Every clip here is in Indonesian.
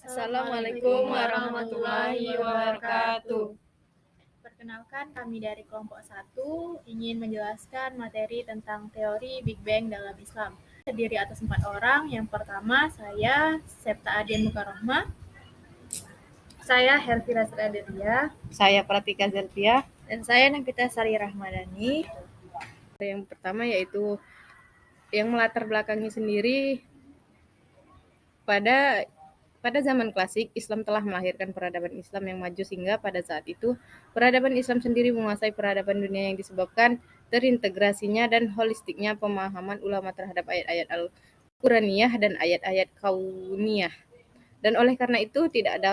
Assalamualaikum warahmatullahi wabarakatuh. Perkenalkan, kami dari kelompok 1 ingin menjelaskan materi tentang teori Big Bang dalam Islam. Terdiri atas 4 orang. Yang pertama, saya Septa Adian Mukarohmah. Saya Helvira Sradelia. Saya Pratika Zelvia. Dan saya Navita Sari Rahmadani. Yang pertama yaitu yang melatar belakangi sendiri pada zaman klasik, Islam telah melahirkan peradaban Islam yang maju sehingga pada saat itu peradaban Islam sendiri menguasai peradaban dunia yang disebabkan terintegrasinya dan holistiknya pemahaman ulama terhadap ayat-ayat Al-Quraniyah dan ayat-ayat Kauniyah. Dan oleh karena itu tidak ada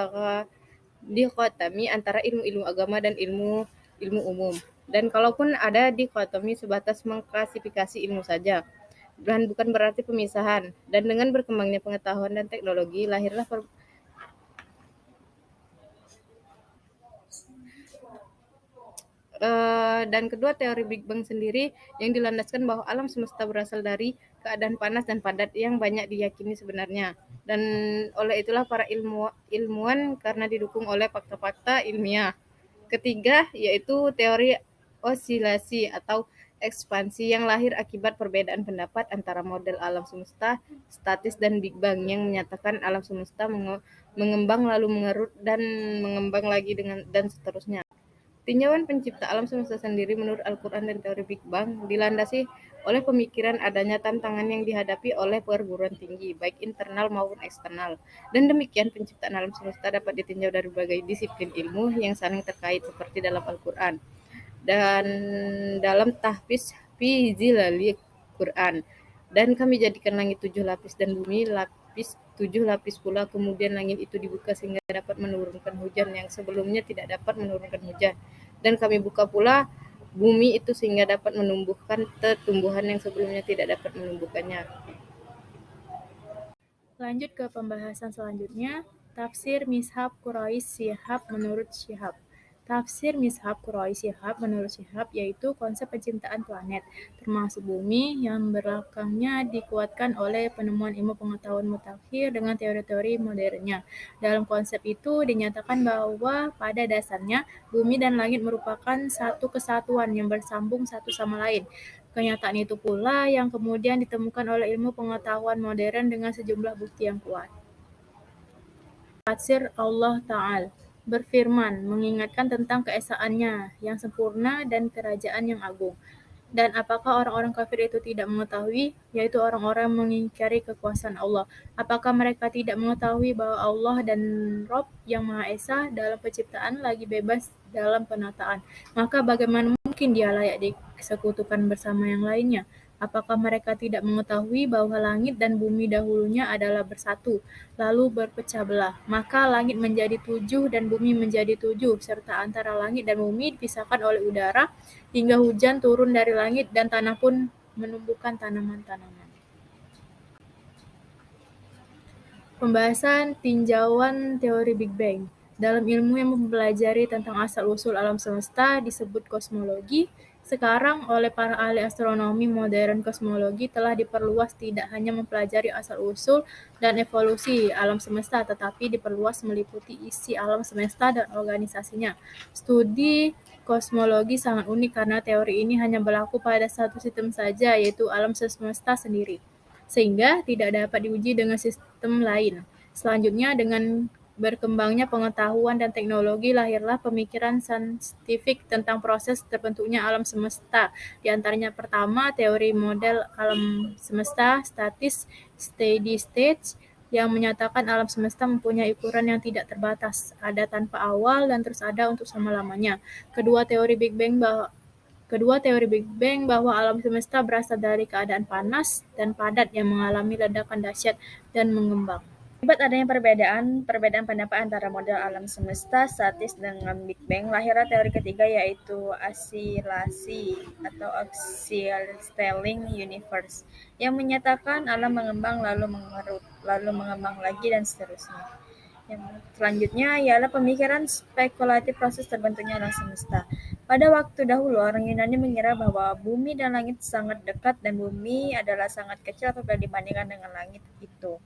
dikotomi antara ilmu-ilmu agama dan ilmu umum. Dan kalaupun ada dikotomi sebatas mengklasifikasi ilmu saja dan bukan berarti pemisahan. Dan dengan berkembangnya pengetahuan dan teknologi lahirlah dan kedua, teori Big Bang sendiri yang dilandaskan bahwa alam semesta berasal dari keadaan panas dan padat yang banyak diyakini sebenarnya. Dan oleh itulah para ilmuwan karena didukung oleh fakta-fakta ilmiah. Ketiga, yaitu teori osilasi atau ekspansi yang lahir akibat perbedaan pendapat antara model alam semesta statis dan Big Bang yang menyatakan alam semesta mengembang lalu mengerut dan mengembang lagi dan seterusnya. Tinjauan pencipta alam semesta sendiri menurut Al-Quran dan teori Big Bang dilandasi oleh pemikiran adanya tantangan yang dihadapi oleh perguruan tinggi, baik internal maupun eksternal. Dan demikian penciptaan alam semesta dapat ditinjau dari berbagai disiplin ilmu yang saling terkait seperti dalam Al-Quran dan dalam tahfiz fi zilali Quran. Dan kami jadikan langit 7 lapis dan bumi lapis 7 lapis pula, kemudian langit itu dibuka sehingga dapat menurunkan hujan yang sebelumnya tidak dapat menurunkan hujan. Dan kami buka pula bumi itu sehingga dapat menumbuhkan tumbuhan yang sebelumnya tidak dapat menumbuhkannya. Lanjut ke pembahasan selanjutnya, tafsir Mishab Quraisy Shihab menurut Shihab. Tafsir Mishab Quraisy Shihab menurut Shihab yaitu konsep penciptaan planet, termasuk bumi, yang belakangnya dikuatkan oleh penemuan ilmu pengetahuan mutakhir dengan teori-teori modernnya. Dalam konsep itu dinyatakan bahwa pada dasarnya bumi dan langit merupakan satu kesatuan yang bersambung satu sama lain. Kenyataan itu pula yang kemudian ditemukan oleh ilmu pengetahuan modern dengan sejumlah bukti yang kuat. Tafsir Allah Ta'ala berfirman mengingatkan tentang keesaannya yang sempurna dan kerajaan yang agung. Dan apakah orang-orang kafir itu tidak mengetahui, yaitu orang-orang mengingkari kekuasaan Allah? Apakah mereka tidak mengetahui bahwa Allah dan Rob yang Maha Esa dalam penciptaan lagi bebas dalam penataan? Maka bagaimana mungkin dia layak disekutukan bersama yang lainnya? Apakah mereka tidak mengetahui bahwa langit dan bumi dahulunya adalah bersatu, lalu berpecah belah? Maka langit menjadi 7 dan bumi menjadi 7, serta antara langit dan bumi dipisahkan oleh udara, hingga hujan turun dari langit dan tanah pun menumbuhkan tanaman-tanaman. Pembahasan tinjauan teori Big Bang. Dalam ilmu yang mempelajari tentang asal-usul alam semesta disebut kosmologi. Sekarang oleh para ahli astronomi modern, kosmologi telah diperluas tidak hanya mempelajari asal-usul dan evolusi alam semesta, tetapi diperluas meliputi isi alam semesta dan organisasinya. Studi kosmologi sangat unik karena teori ini hanya berlaku pada satu sistem saja, yaitu alam semesta sendiri, sehingga tidak dapat diuji dengan sistem lain. Selanjutnya, dengan berkembangnya pengetahuan dan teknologi, lahirlah pemikiran saintifik tentang proses terbentuknya alam semesta. Di antaranya pertama, teori model alam semesta statis steady state yang menyatakan alam semesta mempunyai ukuran yang tidak terbatas, ada tanpa awal dan terus ada untuk selama-lamanya. Kedua, teori Big Bang bahwa alam semesta berasal dari keadaan panas dan padat yang mengalami ledakan dahsyat dan mengembang. Akibat adanya perbedaan pendapat antara model alam semesta statis dengan Big Bang, lahirlah teori ketiga yaitu asilasi atau oscillating universe yang menyatakan alam mengembang lalu mengerut, lalu mengembang lagi dan seterusnya. Yang selanjutnya ialah pemikiran spekulatif proses terbentuknya alam semesta. Pada waktu dahulu, orang Yunani mengira bahwa bumi dan langit sangat dekat dan bumi adalah sangat kecil apabila dibandingkan dengan langit itu.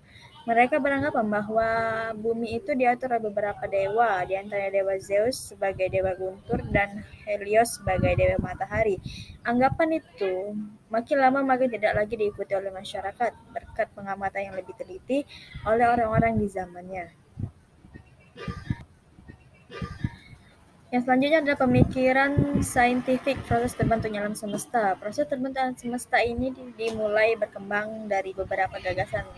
Mereka beranggapan bahwa bumi itu diatur oleh beberapa dewa, di antaranya dewa Zeus sebagai dewa guntur dan Helios sebagai dewa matahari. Anggapan itu makin lama makin tidak lagi diikuti oleh masyarakat berkat pengamatan yang lebih teliti oleh orang-orang di zamannya. Yang selanjutnya adalah pemikiran saintifik proses terbentuknya alam semesta. Proses terbentuk alam semesta ini dimulai berkembang dari beberapa gagasan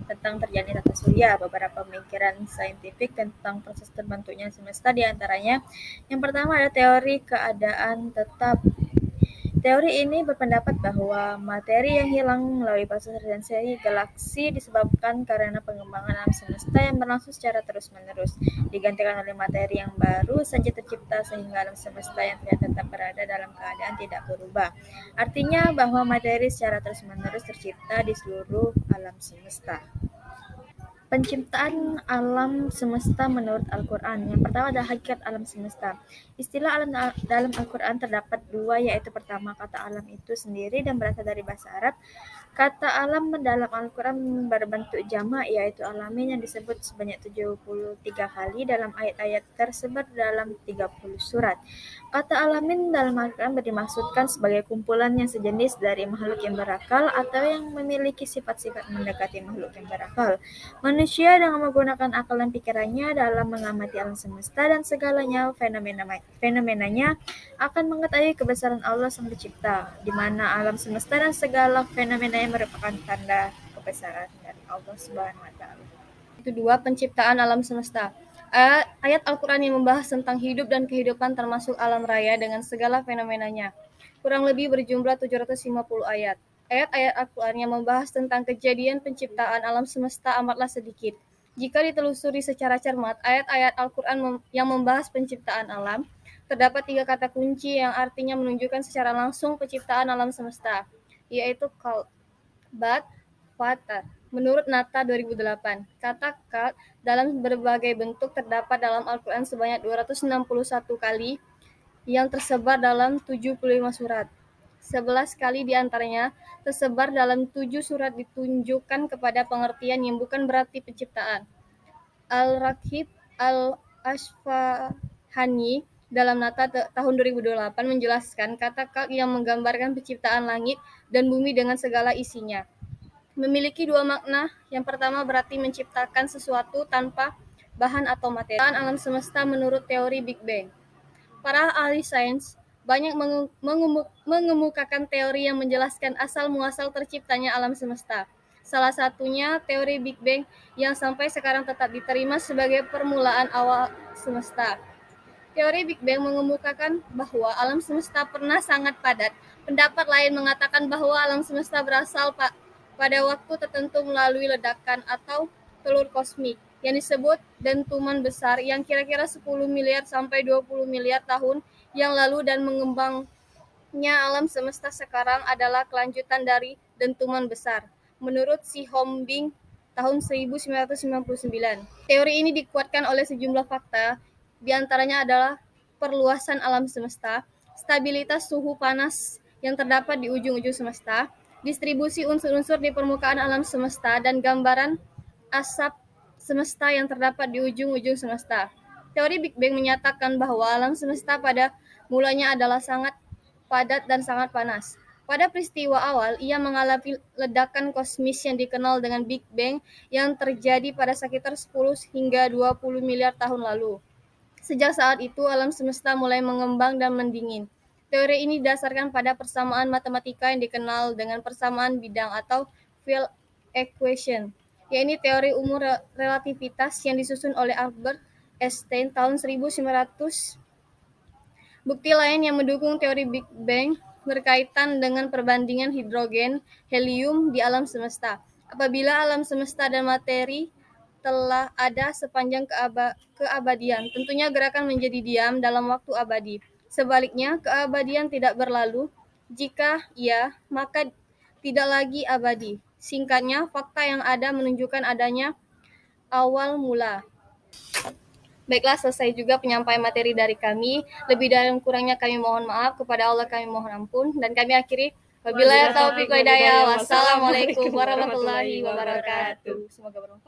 tentang terjadi tata surya, beberapa pemikiran saintifik tentang proses terbentuknya semesta, di antaranya yang pertama ada teori keadaan tetap. Teori ini berpendapat bahwa materi yang hilang melalui proses radiasi galaksi disebabkan karena pengembangan alam semesta yang berlangsung secara terus-menerus, digantikan oleh materi yang baru saja tercipta sehingga alam semesta yang tetap berada dalam keadaan tidak berubah. Artinya bahwa materi secara terus-menerus tercipta di seluruh alam semesta. Penciptaan alam semesta menurut Al-Quran. Yang pertama adalah hakikat alam semesta. Istilah alam dalam Al-Quran terdapat dua, yaitu pertama kata alam itu sendiri dan berasal dari bahasa Arab. Kata alam dalam Al-Quran berbentuk jamak, yaitu alamin, yang disebut sebanyak 73 kali dalam ayat-ayat tersebar dalam 30 surat. Kata alamin dalam Al-Quran dimaksudkan sebagai kumpulan yang sejenis dari makhluk yang berakal atau yang memiliki sifat-sifat mendekati makhluk yang berakal. Manusia dengan menggunakan akal dan pikirannya dalam mengamati alam semesta dan segalanya fenomenanya akan mengetahui kebesaran Allah Sang Pencipta, di mana alam semesta dan segala fenomenanya merupakan tanda kebesaran dari Allah Subhanahu wa Ta'ala. Itu dua, penciptaan alam semesta. Ayat Al-Quran yang membahas tentang hidup dan kehidupan termasuk alam raya dengan segala fenomenanya. Kurang lebih berjumlah 750 ayat. Ayat-ayat Al-Quran yang membahas tentang kejadian penciptaan alam semesta amatlah sedikit. Jika ditelusuri secara cermat, ayat-ayat Al-Quran yang membahas penciptaan alam, terdapat 3 kata kunci yang artinya menunjukkan secara langsung penciptaan alam semesta, yaitu khalq, bad, fatar. Menurut Nata 2008, kata khalq dalam berbagai bentuk terdapat dalam Al-Quran sebanyak 261 kali yang tersebar dalam 75 surat. 11 kali diantaranya tersebar dalam 7 surat ditunjukkan kepada pengertian yang bukan berarti penciptaan. Al-Raghib Al-Asfahani dalam Nata tahun 2008 menjelaskan kata khalq yang menggambarkan penciptaan langit dan bumi dengan segala isinya. Memiliki dua makna. Yang pertama berarti menciptakan sesuatu tanpa bahan atau materi. Alam semesta menurut teori Big Bang. Para ahli sains banyak mengemukakan teori yang menjelaskan asal-muasal terciptanya alam semesta. Salah satunya teori Big Bang yang sampai sekarang tetap diterima sebagai permulaan awal semesta. Teori Big Bang mengemukakan bahwa alam semesta pernah sangat padat. Pendapat lain mengatakan bahwa alam semesta berasal pada waktu tertentu melalui ledakan atau telur kosmik yang disebut dentuman besar yang kira-kira 10 miliar sampai 20 miliar tahun yang lalu, dan mengembangnya alam semesta sekarang adalah kelanjutan dari dentuman besar. Menurut Si Hombing tahun 1999. Teori ini dikuatkan oleh sejumlah fakta, di antaranya adalah perluasan alam semesta, stabilitas suhu panas yang terdapat di ujung-ujung semesta, distribusi unsur-unsur di permukaan alam semesta, dan gambaran asap semesta yang terdapat di ujung-ujung semesta. Teori Big Bang menyatakan bahwa alam semesta pada mulanya adalah sangat padat dan sangat panas. Pada peristiwa awal, ia mengalami ledakan kosmis yang dikenal dengan Big Bang yang terjadi pada sekitar 10 hingga 20 miliar tahun lalu. Sejak saat itu, alam semesta mulai mengembang dan mendingin. Teori ini didasarkan pada persamaan matematika yang dikenal dengan persamaan bidang atau field equation, yaitu teori umum relativitas yang disusun oleh Albert Einstein tahun 1900. Bukti lain yang mendukung teori Big Bang berkaitan dengan perbandingan hidrogen, helium di alam semesta. Apabila alam semesta dan materi telah ada sepanjang keabadian, tentunya gerakan menjadi diam dalam waktu abadi. Sebaliknya, keabadian tidak berlalu. Jika iya, maka tidak lagi abadi. Singkatnya, fakta yang ada menunjukkan adanya awal mula. Baiklah, selesai juga penyampaian materi dari kami. Lebih dan kurangnya kami mohon maaf. Kepada Allah kami mohon ampun. Dan kami akhiri, wabillahi taufiq wal hidayah. Wassalamualaikum warahmatullahi wabarakatuh. Semoga bermanfaat.